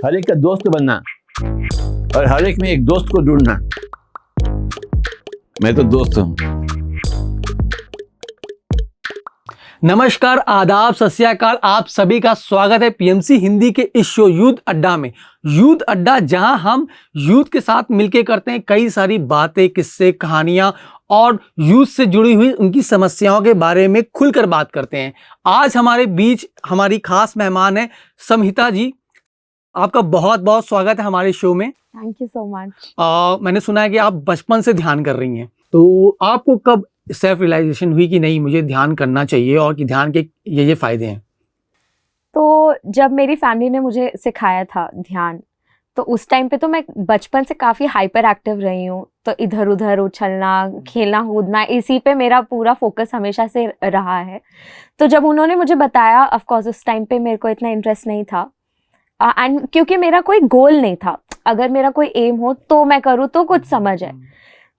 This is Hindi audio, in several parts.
हर एक का दोस्त बनना और हर एक में एक दोस्त को ढूंढना। मैं तो दोस्त हूँ। नमस्कार, आदाब, सत श्री अकाल। आप सभी का स्वागत है पीएमसी हिंदी के इस शो यूथ अड्डा में। यूथ अड्डा जहां हम यूथ के साथ मिलकर करते हैं कई सारी बातें, किस्से, कहानियां और यूथ से जुड़ी हुई उनकी समस्याओं के बारे में खुलकर बात करते हैं। आज हमारे बीच हमारी खास मेहमान है समहिता जी। आपका बहुत बहुत स्वागत है हमारे शो में। Thank you so much. मैंने सुना है कि आप बचपन से ध्यान कर रही हैं, तो आपको कब सेल्फ रियलाइजेशन हुई कि नहीं मुझे ध्यान करना चाहिए और कि ध्यान के ये फायदे हैं? तो जब मेरी फैमिली ने मुझे सिखाया था ध्यान, तो उस टाइम पे तो मैं बचपन से काफ़ी हाइपर एक्टिव रही हूँ। तो इधर उधर उछलना, खेलना कूदना, इसी पे मेरा पूरा फोकस हमेशा से रहा है। तो जब उन्होंने मुझे बताया, ऑफ कोर्स उस टाइम पे मेरे को इतना इंटरेस्ट नहीं था एंड क्योंकि मेरा कोई गोल नहीं था। अगर मेरा कोई एम हो तो मैं करूँ तो कुछ समझ है।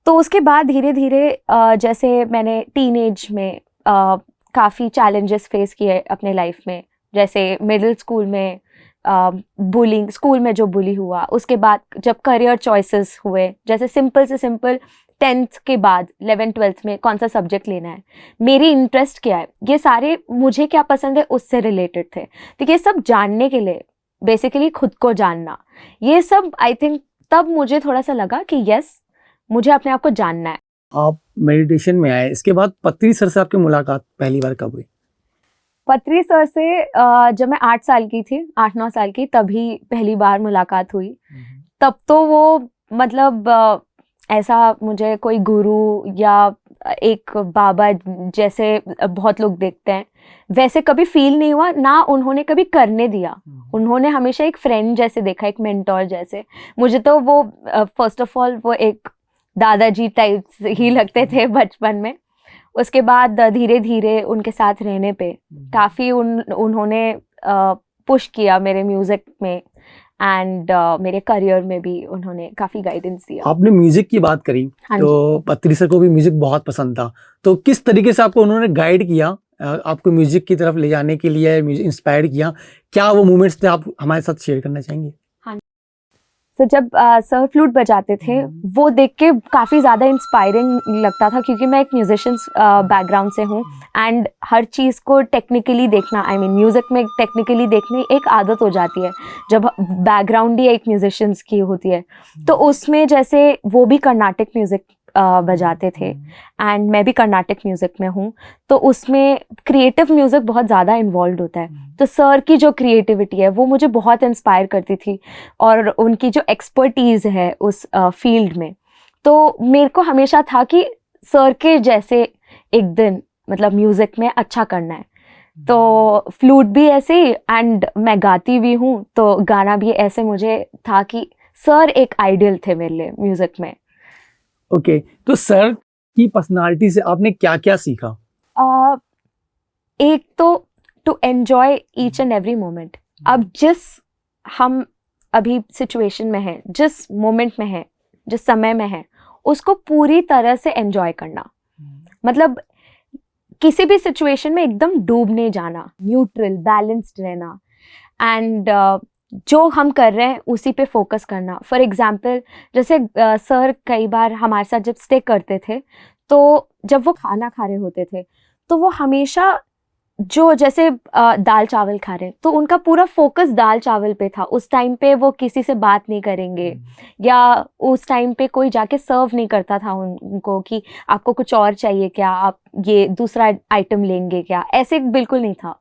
तो उसके बाद धीरे धीरे जैसे मैंने टीनेज में काफ़ी चैलेंजेस फेस किए अपने लाइफ में। जैसे मिडिल स्कूल में बुलिंग, स्कूल में जो बुली हुआ, उसके बाद जब करियर चॉइसेस हुए, जैसे सिंपल से सिंपल 10th के बाद 11th-12th में कौन सा सब्जेक्ट लेना है, मेरी इंटरेस्ट क्या है, ये सारे मुझे क्या पसंद है उससे रिलेटेड थे। तो ये सब जानने के लिए बेसिकली खुद को जानना, ये सब आई थिंक तब मुझे थोड़ा सा लगा कि यस, मुझे अपने आप को जानना है। आप मेडिटेशन में आए, इसके बाद पत्री सर से आपकी मुलाकात पहली बार कब हुई? पत्री सर से जब मैं 8 साल की थी, 8-9 साल की, तभी पहली बार मुलाकात हुई। तब तो वो मतलब ऐसा मुझे कोई गुरु या एक बाबा जैसे बहुत लोग देखते हैं, वैसे कभी फील नहीं हुआ ना। उन्होंने कभी करने दिया, उन्होंने हमेशा एक फ्रेंड जैसे देखा, एक मेंटोर जैसे। मुझे तो वो फर्स्ट ऑफ ऑल वो एक दादाजी टाइप ही लगते थे बचपन में। उसके बाद धीरे धीरे उनके साथ रहने पे काफ़ी उन्होंने पुश किया मेरे म्यूज़िक में एंड मेरे करियर में भी उन्होंने काफ़ी गाइडेंस दिया। आपने म्यूजिक की बात करी, हाँ तो पत्री सर को भी म्यूजिक बहुत पसंद था, तो किस तरीके से आपको उन्होंने गाइड किया, आपको म्यूजिक की तरफ ले जाने के लिए इंस्पायर किया? क्या वो मोमेंट्स थे, आप हमारे साथ शेयर करना चाहेंगे? तो जब सर फ्लूट बजाते थे, वो देख के काफ़ी ज़्यादा इंस्पायरिंग लगता था, क्योंकि मैं एक म्यूजिशियंस बैकग्राउंड से हूँ एंड हर चीज़ को टेक्निकली देखना, आई मीन म्यूज़िक में टेक्निकली देखने एक आदत हो जाती है जब बैकग्राउंड ही एक म्यूजिशियंस की होती है। तो उसमें जैसे वो भी कर्नाटिक म्यूज़िक बजाते थे एंड मैं भी कर्नाटिक म्यूज़िक में हूँ, तो उसमें क्रिएटिव म्यूज़िक बहुत ज़्यादा इन्वॉल्व होता है। तो सर की जो क्रिएटिविटी है वो मुझे बहुत इंस्पायर करती थी, और उनकी जो एक्सपर्टीज़ है उस फील्ड में, तो मेरे को हमेशा था कि सर के जैसे एक दिन मतलब म्यूज़िक में अच्छा करना है। तो फ्लूट भी ऐसे ही एंड मैं गाती भी हूँ, तो गाना भी ऐसे मुझे था कि सर एक आइडियल थे मेरे लिए म्यूज़िक में। ओके, तो सर की पर्सनालिटी से आपने क्या क्या सीखा? एक तो to enjoy each and every moment. अब हम अभी सिचुएशन में हैं, जिस मोमेंट में हैं, जिस समय में हैं, उसको पूरी तरह से एन्जॉय करना। मतलब किसी भी सिचुएशन में एकदम डूब नहीं जाना, न्यूट्रल बैलेंस्ड रहना एंड जो हम कर रहे हैं उसी पे फोकस करना। फॉर एग्जाम्पल जैसे सर कई बार हमारे साथ जब स्टे करते थे, तो जब वो खाना खा रहे होते थे, तो वो हमेशा जो जैसे दाल चावल खा रहे हैं, तो उनका पूरा फोकस दाल चावल पे था। उस टाइम पे वो किसी से बात नहीं करेंगे, या उस टाइम पे कोई जाके सर्व नहीं करता था उनको कि आपको कुछ और चाहिए क्या, आप ये दूसरा आइटम लेंगे क्या, ऐसे बिल्कुल नहीं था।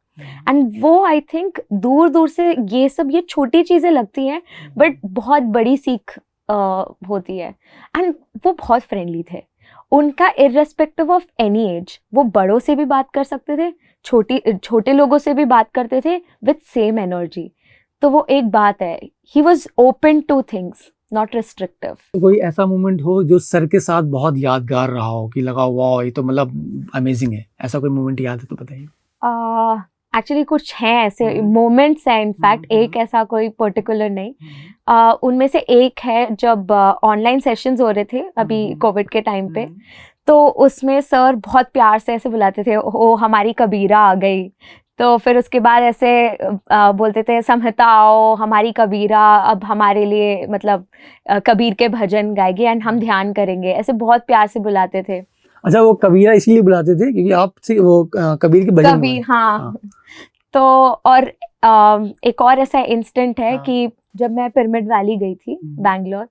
एंड वो आई थिंक दूर दूर से ये छोटी चीज़ें लगती हैं, बट बहुत बड़ी सीख होती है। एंड वो बहुत फ्रेंडली थे। उनका इर्रेस्पेक्टिव ऑफ एनी एज, वो बड़ों से भी बात कर सकते थे, छोटे लोगों से भी बात करते थे विथ सेम एनर्जी। तो वो एक बात है, he was open two things, not restrictive. तो कोई ऐसा मोमेंट हो जो सर के साथ बहुत यादगार रहा हो कि लगा वाह ये तो मतलब अमेजिंग है, ऐसा कोई मोमेंट याद है तो बताइए। एक्चुअली कुछ हैं ऐसे मोमेंट्स हैं, इनफैक्ट एक ऐसा कोई पर्टिकुलर नहीं। उनमें से एक है जब ऑनलाइन सेशंस हो रहे थे अभी कोविड के टाइम पे, तो उसमें सर बहुत प्यार से ऐसे बुलाते थे, ओ हमारी कबीरा आ गई। तो फिर उसके बाद ऐसे बोलते थे संहिता आओ हमारी कबीरा अब हमारे लिए मतलब कबीर के भजन गाएगी एंड हम ध्यान करेंगे, ऐसे बहुत प्यार से बुलाते थे। अच्छा, वो कबीरा इसीलिए बुलाते थे क्योंकि आपसे वो कबीर के भजन कबीर, हुए। हाँ। तो और एक और ऐसा इंसिडेंट है कि जब मैं पिरामिड वैली गई थी बैंगलोर,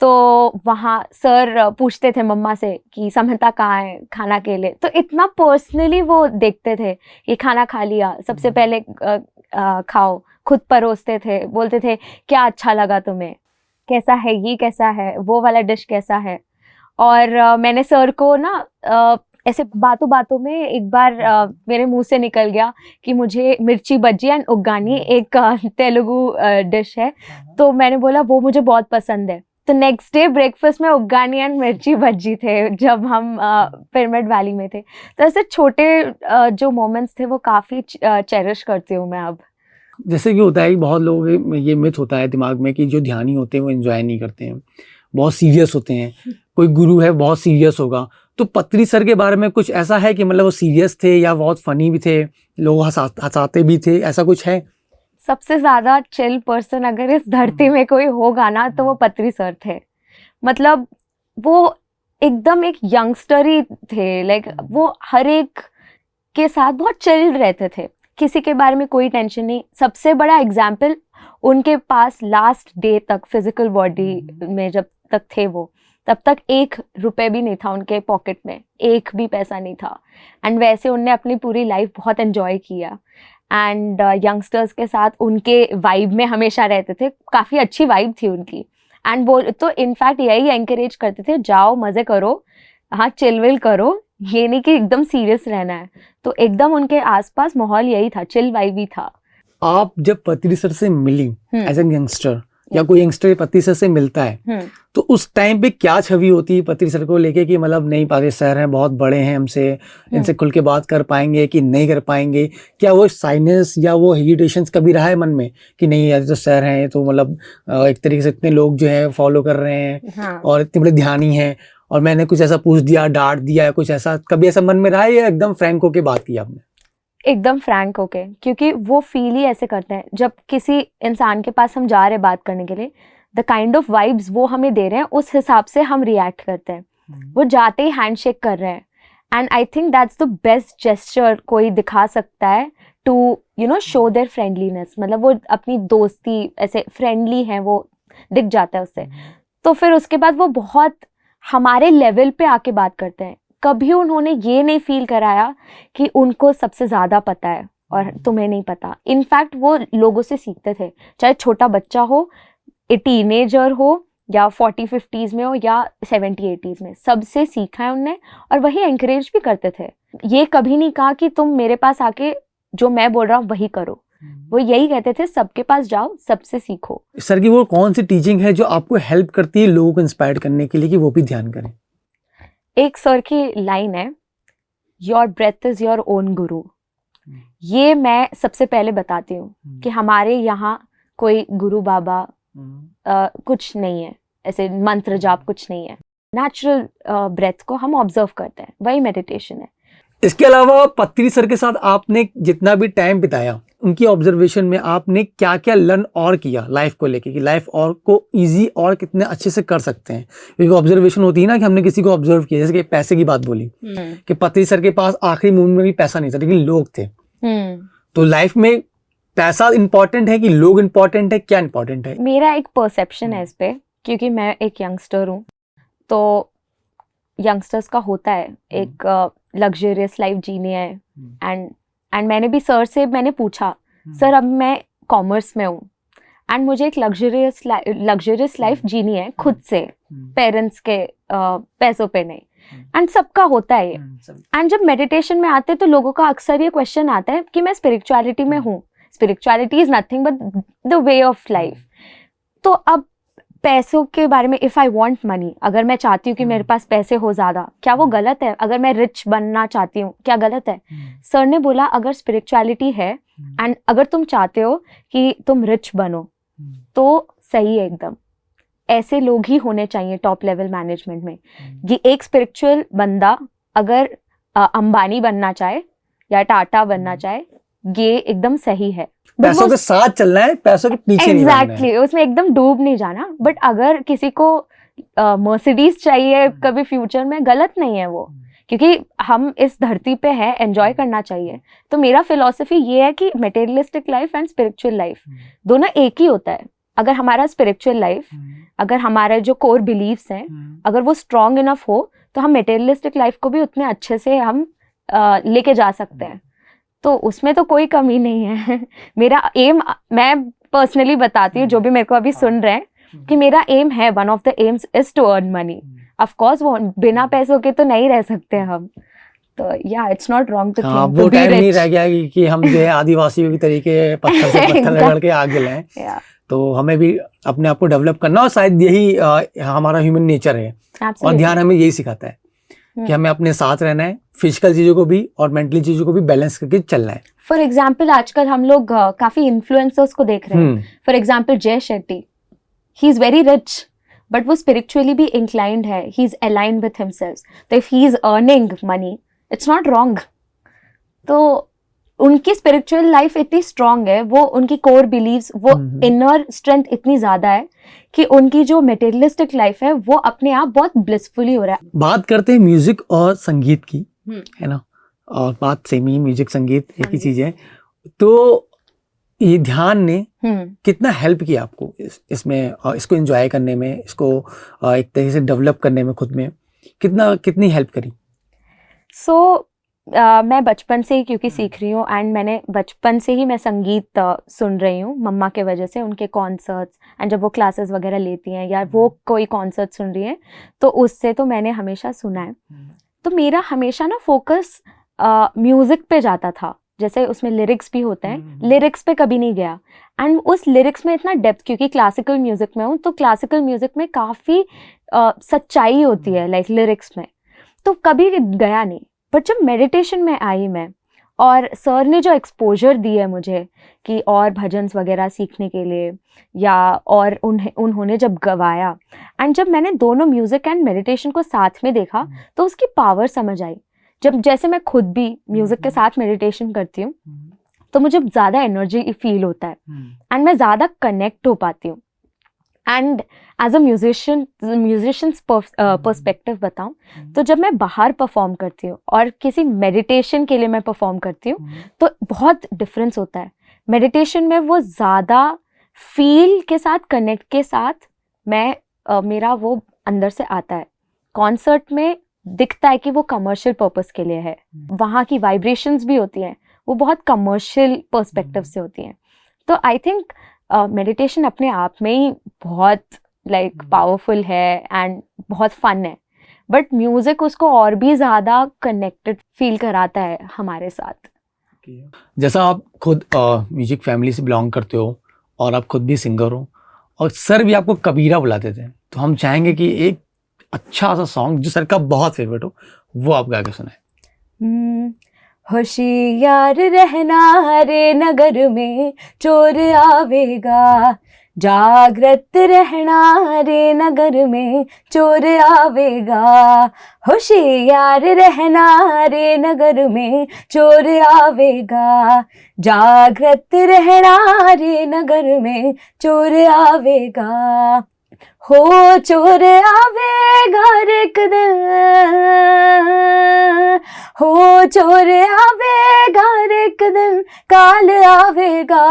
तो वहाँ सर पूछते थे मम्मा से कि संहिता कहाँ है खाना के लिए, तो इतना पर्सनली वो देखते थे कि खाना खा लिया, सबसे पहले खाओ, खुद परोसते थे, बोलते थे क्या अच्छा लगा तुम्हें, कैसा है ये, कैसा है वो वाला डिश, कैसा है। और मैंने सर को ना ऐसे बातों बातों में एक बार मेरे मुंह से निकल गया कि मुझे मिर्ची बज्जी एंड उग्गानी, एक तेलुगु डिश है, तो मैंने बोला वो मुझे बहुत पसंद है। तो नेक्स्ट डे ब्रेकफास्ट में उग्गानी एंड मिर्ची बज्जी थे जब हम पिरामिड वैली में थे। तो ऐसे छोटे जो मोमेंट्स थे वो काफ़ी चेरिश करती हूँ मैं अब। जैसे कि होता है कि बहुत लोग ये मिथ होता है दिमाग में कि जो ध्यानी होते हैं वो एंजॉय नहीं करते हैं, बहुत सीरियस होते हैं, कोई गुरु है बहुत सीरियस होगा। तो पत्री सर के बारे में कुछ ऐसा है कि मतलब वो सीरियस थे या बहुत फनी भी थे, लोग हंसाते भी थे, ऐसा कुछ है? सबसे ज्यादा चिल पर्सन अगर इस धरती में कोई होगा ना तो वो पत्री सर थे। मतलब वो एकदम एक यंगस्टर ही थे, लाइक वो हर एक के साथ बहुत चिल रहते थे, किसी के बारे में कोई टेंशन नहीं। सबसे बड़ा एग्जाम्पल, उनके पास लास्ट डे तक फिजिकल बॉडी में जब तक थे वो, तब तक 1 रुपए भी नहीं था उनके पॉकेट में, 1 भी पैसा नहीं था। एंड वैसे उनने अपनी पूरी लाइफ बहुत एंजॉय किया एंड यंगस्टर्स के साथ उनके वाइब में हमेशा रहते थे, काफ़ी अच्छी वाइब थी उनकी। एंड वो तो इनफैक्ट यही एनकरेज करते थे, जाओ मज़े करो, हाँ चिल विल करो, ये नहीं कि एकदम सीरियस रहना है। तो एकदम उनके आसपास माहौल यही था, चिल वाइब ही था। आप जब पत्री सर से मिली एज एन यंगस्टर या कोई यंगस्टर पत्री सर से मिलता है तो उस टाइम पे क्या छवि होती है पत्री सर को लेके कि मतलब नहीं पत्री सर हैं, बहुत बड़े हैं हमसे, इनसे खुल के बात कर पाएंगे कि नहीं कर पाएंगे? क्या वो साइनेस या वो हेजिटेशंस कभी रहा है मन में कि नहीं यार तो सर हैं, तो मतलब एक तरीके से इतने लोग जो है फॉलो कर रहे हैं और इतने बड़े ध्यानी हैं और मैंने कुछ ऐसा पूछ दिया, डांट दिया या कुछ ऐसा, कभी ऐसा मन में रहा है या एकदम फ्रैंक होके बात की आपने? एकदम फ्रैंक होके, क्योंकि वो फील ही ऐसे करते हैं। जब किसी इंसान के पास हम जा रहे हैं बात करने के लिए, द काइंड ऑफ वाइब्स वो हमें दे रहे हैं उस हिसाब से हम रिएक्ट करते हैं। वो जाते ही हैंडशेक कर रहे हैं and I think that's the best gesture कोई दिखा सकता है to you know show their friendliness. मतलब वो अपनी दोस्ती ऐसे फ्रेंडली है, वो दिख जाता है उससे। तो फिर उसके बाद वो बहुत हमारे लेवल पे आके बात करते हैं। कभी उन्होंने ये नहीं फील कराया कि उनको सबसे ज़्यादा पता है और तुम्हें नहीं पता। इनफैक्ट वो लोगों से सीखते थे, चाहे छोटा बच्चा हो, टीनेजर हो या 40-50s में हो या 70-80s में, सबसे सीखा है उनने और वही एंकरेज भी करते थे। ये कभी नहीं कहा कि तुम मेरे पास आके जो मैं बोल रहा हूँ वही करो। वो यही कहते थे सबके पास जाओ, सबसे सीखो। सर की वो कौन सी टीचिंग है जो आपको हेल्प करती है लोगों को इंस्पायर करने के लिए कि वो भी ध्यान करें? एक सर की लाइन है, your breath is your own guru. ये मैं सबसे पहले बताती हूँ कि हमारे यहाँ कोई गुरु बाबा कुछ नहीं है, ऐसे मंत्र जाप कुछ नहीं है। नेचुरल ब्रेथ को हम ऑब्जर्व करते हैं, वही मेडिटेशन है। इसके अलावा पत्री सर के साथ आपने जितना भी टाइम बिताया, उनकी ऑब्जर्वेशन में आपने क्या क्या लर्न और किया लाइफ को लेके कि लाइफ और को इजी और कितने अच्छे से कर सकते हैं? क्योंकि ऑब्जर्वेशन होती है ना कि हमने किसी को ऑब्जर्व किया, जैसे कि पैसे की बात बोली कि पत्री सर के पास आखिरी मोमेंट में भी पैसा नहीं था लेकिन लोग थे। तो लाइफ में पैसा इंपॉर्टेंट है कि लोग इंपॉर्टेंट है, क्या इंपॉर्टेंट है? मेरा एक परसेप्शन है इस पे, क्योंकि मैं एक यंगस्टर हूँ, तो यंगस्टर्स का होता है एक लग्जरियस लाइफ जीनी है। एंड मैंने भी सर से मैंने पूछा, सर अब मैं कॉमर्स में हूँ एंड मुझे एक लग्जरियस लाइफ जीनी है खुद से, पेरेंट्स के पैसों पे नहीं। एंड सबका होता है ये। एंड जब मेडिटेशन में आते हैं तो लोगों का अक्सर ये क्वेश्चन आता है कि मैं स्पिरिचुअलिटी में हूँ, spirituality is nothing but the way of life. तो अब पैसों के बारे में, इफ़ आई वॉन्ट मनी, अगर मैं चाहती हूँ कि मेरे पास पैसे हो ज़्यादा, क्या वो गलत है? अगर मैं रिच बनना चाहती हूँ, क्या गलत है? सर ने बोला अगर स्पिरिचुअलिटी है एंड अगर तुम चाहते हो कि तुम रिच बनो तो सही है एकदम। ऐसे लोग ही होने चाहिए टॉप लेवल मैनेजमेंट में। ये एक स्पिरिचुअल बंदा अगर अंबानी बनना चाहे या टाटा बनना चाहे, ये एकदम सही है। But पैसों वो के साथ चलना है, पैसों के पीछे नहीं भागना है। एग्जैक्टली, उसमें एकदम डूब नहीं जाना। बट अगर किसी को मर्सिडीज चाहिए कभी फ्यूचर में, गलत नहीं है वो, क्योंकि हम इस धरती पे हैं, एंजॉय करना चाहिए। तो मेरा फिलॉसफी ये है कि materialistic life and spiritual life दोनों एक ही होता है। अगर हमारा स्पिरिचुअल लाइफ, अगर हमारे जो कोर बिलीव्स हैं, अगर वो स्ट्रांग इनफ हो, तो हम मटेरियलिस्टिक लाइफ को भी उतने अच्छे से हम लेके जा सकते हैं। तो उसमें तो कोई कमी नहीं है। मेरा एम, मैं पर्सनली बताती हूँ जो भी मेरे को अभी सुन रहे हैं, कि मेरा एम है, one of the aims is to earn money. Of course वो बिना पैसों के तो नहीं रह सकते हम। तो या it's not wrong to think वो टाइम नहीं रह गया कि हम जो है आदिवासियों की तरीके पत्थर से पत्थर रगड़ के आगे लाएं। तो हमें भी अपने आप को डेवलप करना, और शायद यही हमारा ह्यूमन नेचर है। और ध्यान हमें यही सिखाता है कि हमें अपने साथ रहना है, फिजिकल चीजों को भी और मेंटली चीजों को भी बैलेंस करके चलना है। फॉर एग्जाम्पल आजकल हम लोग काफी इन्फ्लुएंसर्स को देख रहे हैं। For example Jay Shetty, he is very rich, but वो स्पिरिचुअली भी इंक्लाइंड है, he is aligned with himself. तो if he is earning money, it's not wrong. तो उनकी स्पिरिचुअल लाइफ इतनी स्ट्रांग है, वो उनकी कोर बिलीव्स, वो इनर स्ट्रेंथ इतनी ज्यादा है कि उनकी जो मटेरियलिस्टिक लाइफ है वो अपने आप बहुत ब्लिसफुली हो रहा है। बात करते हैं म्यूजिक और संगीत की, है ना, और बात सेम ही, म्यूजिक संगीत एक ही चीज है। तो ये ध्यान ने कितना हेल्प किया आपको इसमें, इसको एंजॉय करने में, इसको एक तरीके से डेवलप करने में, खुद में कितनी हेल्प करी? मैं बचपन से ही क्योंकि सीख रही हूँ, एंड मैंने बचपन से ही मैं संगीत सुन रही हूँ मम्मा के वजह से, उनके कॉन्सर्ट्स, एंड जब वो क्लासेस वगैरह लेती हैं या वो कोई कॉन्सर्ट सुन रही हैं, तो उससे तो मैंने हमेशा सुना है। तो मेरा हमेशा ना फोकस म्यूज़िक पे जाता था। जैसे उसमें लिरिक्स भी होते हैं, लिरिक्स पे कभी नहीं गया। एंड उस लिरिक्स में इतना डेप्थ, क्योंकि क्लासिकल म्यूज़िक में हूँ, तो क्लासिकल म्यूज़िक में काफ़ी सच्चाई होती है लाइक लिरिक्स में, तो कभी गया नहीं। बट जब मेडिटेशन में आई मैं, और सर ने जो एक्सपोजर दी है मुझे कि और भजन्स वगैरह सीखने के लिए, या और उन्होंने जब गवाया, एंड जब मैंने दोनों म्यूज़िक एंड मेडिटेशन को साथ में देखा, तो उसकी पावर समझ आई। जब जैसे मैं खुद भी म्यूज़िक के साथ मेडिटेशन करती हूँ, तो मुझे ज़्यादा एनर्जी फील होता है, एंड मैं ज़्यादा कनेक्ट हो पाती हूँ। And as a musician's perspective बताऊँ, तो जब मैं बाहर परफॉर्म करती हूँ और किसी मेडिटेशन के लिए मैं परफॉर्म करती हूँ, तो बहुत डिफरेंस होता है। मेडिटेशन में वो ज़्यादा फील के साथ, कनेक्ट के साथ मैं मेरा वो अंदर से आता है। कॉन्सर्ट में दिखता है कि वो कमर्शियल पर्पस के लिए है, वहाँ की वाइब्रेशंस भी होती हैं, वो बहुत कमर्शियल पर्सपेक्टिव से होती हैं। तो आई थिंक मेडिटेशन अपने आप में ही बहुत लाइक पावरफुल है एंड बहुत फन है, बट म्यूजिक उसको और भी ज़्यादा कनेक्टेड फील कराता है हमारे साथ। जैसा आप खुद म्यूजिक फैमिली से बिलोंग करते हो, और आप खुद भी सिंगर हो, और सर भी आपको कबीरा बुलाते थे, तो हम चाहेंगे कि एक अच्छा सा सॉन्ग जो सर का बहुत फेवरेट हो, वो आप गा के सुनाएं। होशियार रहना रे नगर में चोर आवेगा, जागृत रहना रे नगर में चोर आवेगा। होशियार रहना रे नगर में चोर आवेगा, जागृत रहना रे नगर में चोर आवेगा। हो चोर आवेगा एक दिन, हो चोर आवेगा एक दिन, काल आवेगा।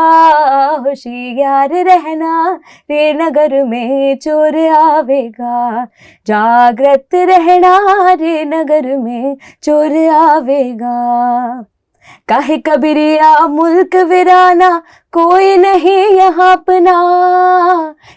होशियार रहना रे नगर में चोर आवेगा, जागृत रहना रे नगर में चोर आवेगा। काहे कबीरिया मुल्क वीराना, कोई नहीं यहाँ अपना।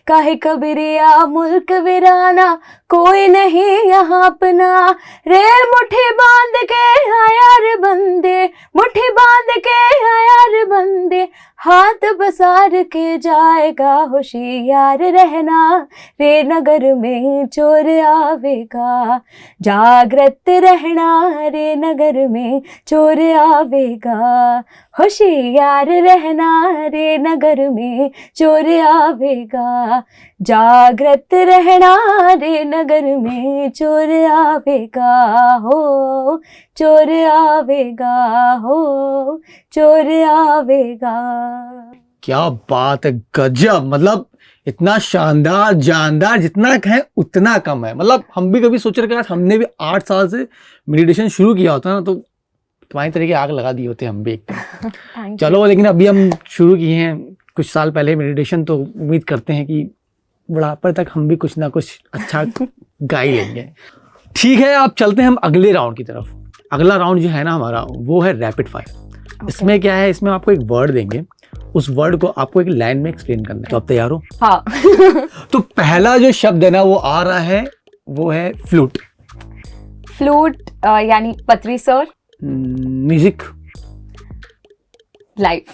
काहे कबीरिया मुल्क वीराना, कोई नहीं यहाँ अपना। रे मुट्ठी बांध के आया रे बंदे, मुट्ठी बांध के आया रे बंदे, हाथ बसार के जाएगा। होशियार रहना रे नगर में चोर आवेगा, जागृत रहना रे नगर में चोर आवेगा। होशियार रहना रे नगर में चोर आवेगा, जागृत रहना रे नगर में चोर आवेगा हो, चोर आवेगा हो, चोर आवेगा। क्या बात है, गजब। मतलब इतना शानदार जानदार, जितना है उतना कम है। मतलब हम भी कभी सोच रहे कि हमने भी 8 साल से मेडिटेशन शुरू किया होता ना तो तुम्हारी तरह की आग लगा दी होते हम भी एकदम। Thank चलो, लेकिन अभी हम शुरू किए हैं कुछ साल पहले मेडिटेशन, तो उम्मीद करते हैं कि बुढ़ापे तक हम भी कुछ ना कुछ अच्छा गा ही लेंगे। ठीक है, अब चलते हैं हम अगले राउंड की तरफ। अगला राउंड जो है ना हमारा, वो है रैपिड फायर। इसमें क्या है, इसमें आपको एक वर्ड देंगे, उस वर्ड को आपको एक लाइन में एक्सप्लेन करना है। तो आप तैयार हो? हाँ। तो पहला जो शब्द है ना वो आ रहा है, वो है फ्लूट। फ्लूट यानी पत्री sir. Music. Life.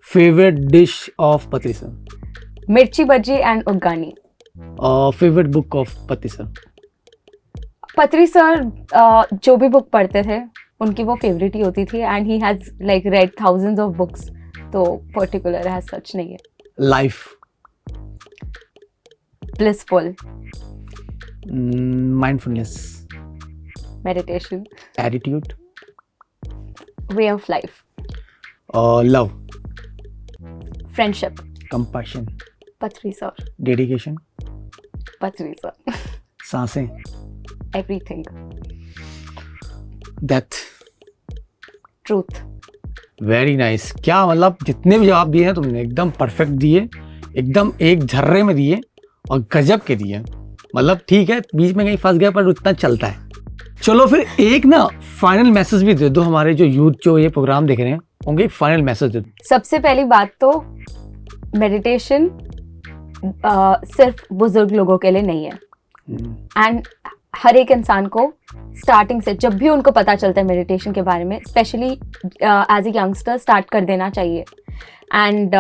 Favourite dish of पत्री सर। मिर्ची बज्जी एंड उगानी। फेवरेट बुक ऑफ पत्री सर। पत्री सर जो भी बुक पढ़ते थे उनकी वो फेवरेट ही होती थी, and he has like red thousands of books, तो पर्टिकुलर हैज सच नहीं है। Life. Blissful. Mindfulness. Meditation. Attitude. Way of life. Love. Friendship. Compassion. पत्री सर। डेडिकेशन। पत्री सर। सांसें। Everything. Death. Truth. Very nice. क्या मतलब, जितने भी जवाब दिए हैं तुमने एकदम परफेक्ट दिए, एकदम एक झर्रे में दिए और गजब के दिए। मतलब ठीक है, बीच में कहीं फंस गया पर उतना चलता है। चलो फिर एक ना फाइनल मैसेज भी दे दो हमारे जो यूथ जो ये प्रोग्राम देख रहे हैं उनके, एक फाइनल मैसेज दे दो। सबसे पहली बात तो मेडिटेशन सिर्फ बुजुर्ग लोगों के लिए नहीं है, एंड हर एक इंसान को स्टार्टिंग से जब भी उनको पता चलता है मेडिटेशन के बारे में, specially as a youngster start कर देना चाहिए। And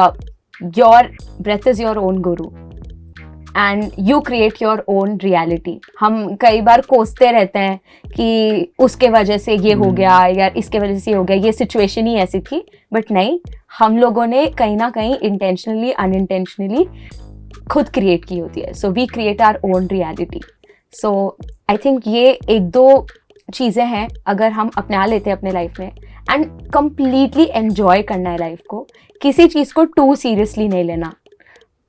your breath is your own guru and you create your own reality. हम कई बार कोसते रहते हैं कि उसके वजह से ये हो गया या इसके वजह से ये हो गया, ये सिचुएशन ही ऐसी थी, बट नहीं, हम लोगों ने कहीं ना कहीं इंटेंशनली अनइंटेंशनली खुद क्रिएट की होती है। So we create our own reality. So I think ये एक दो चीज़ें हैं, अगर हम अपना लेते हैं अपने लाइफ में, एंड कम्प्लीटली एन्जॉय करना है लाइफ को, किसी चीज़ को टू सीरियसली नहीं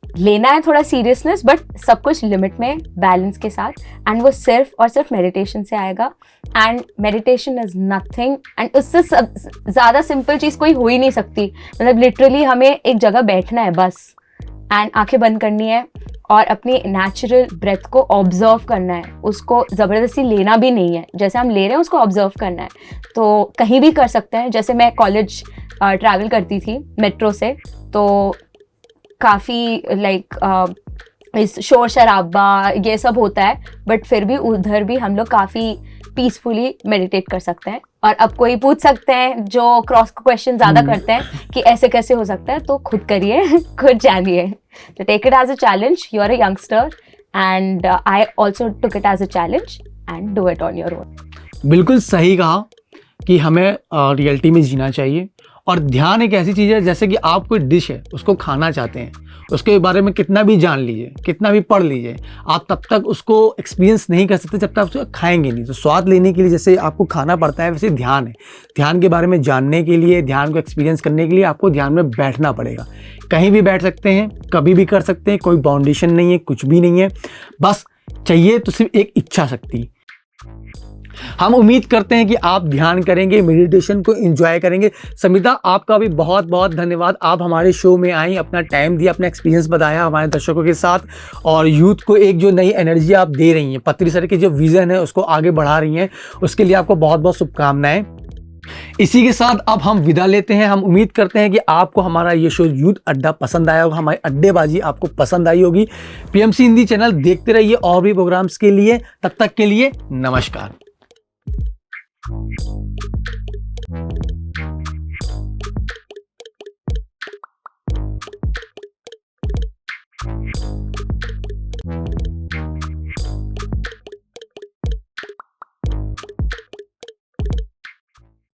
लेना है थोड़ा सीरियसनेस, बट सब कुछ लिमिट में बैलेंस के साथ, एंड वो सिर्फ और सिर्फ मेडिटेशन से आएगा। And meditation is nothing, and उससे ज़्यादा सिंपल चीज़ कोई हो ही नहीं सकती। मतलब लिटरली हमें एक जगह बैठना है बस, एंड आंखें बंद करनी है और अपनी नेचुरल ब्रेथ को ऑब्जर्व करना है, उसको ज़बरदस्ती लेना भी नहीं है, जैसे हम ले रहे हैं उसको ऑब्जर्व करना है। तो कहीं भी कर सकते हैं। जैसे मैं कॉलेज ट्रैवल करती थी मेट्रो से, तो काफ़ी लाइक इस शोर शराबा ये सब होता है, बट फिर भी उधर भी हम लोग काफ़ी पीसफुली मेडिटेट कर सकते हैं। और अब कोई पूछ सकते हैं जो क्रॉस क्वेश्चन ज़्यादा करते हैं कि ऐसे कैसे हो सकता है, तो खुद करिए, खुद जानिए। तो take it as a challenge, you are a youngster and I also took it as a challenge and do it on your own. बिल्कुल सही कहा कि हमें रियलिटी में जीना चाहिए। और ध्यान एक ऐसी चीज़ है, जैसे कि आप कोई डिश है उसको खाना चाहते हैं, उसके बारे में कितना भी जान लीजिए, कितना भी पढ़ लीजिए, आप तब तक उसको एक्सपीरियंस नहीं कर सकते जब तक आप उसको खाएंगे नहीं। तो स्वाद लेने के लिए जैसे आपको खाना पड़ता है, वैसे ध्यान है। ध्यान के बारे में जानने के लिए, ध्यान को एक्सपीरियंस करने के लिए आपको ध्यान में बैठना पड़ेगा। कहीं भी बैठ सकते हैं, कभी भी कर सकते हैं, कोई बाउंडेशन नहीं है, कुछ भी नहीं है, बस चाहिए तो सिर्फ एक इच्छा शक्ति। हम उम्मीद करते हैं कि आप ध्यान करेंगे, मेडिटेशन को एंजॉय करेंगे। समिता, आपका भी बहुत बहुत धन्यवाद। आप हमारे शो में आई, अपना टाइम दिया, अपना एक्सपीरियंस बताया हमारे दर्शकों के साथ, और यूथ को एक जो नई एनर्जी आप दे रही हैं, पत्री सर की जो विज़न है उसको आगे बढ़ा रही हैं, उसके लिए आपको बहुत बहुत शुभकामनाएं। इसी के साथ अब हम विदा लेते हैं। हम उम्मीद करते हैं कि आपको हमारा ये शो यूथ अड्डा पसंद आया होगा, हमारी अड्डेबाजी आपको पसंद आई होगी। पीएमसी हिंदी चैनल देखते रहिए और भी प्रोग्राम्स के लिए। तब तक के लिए नमस्कार।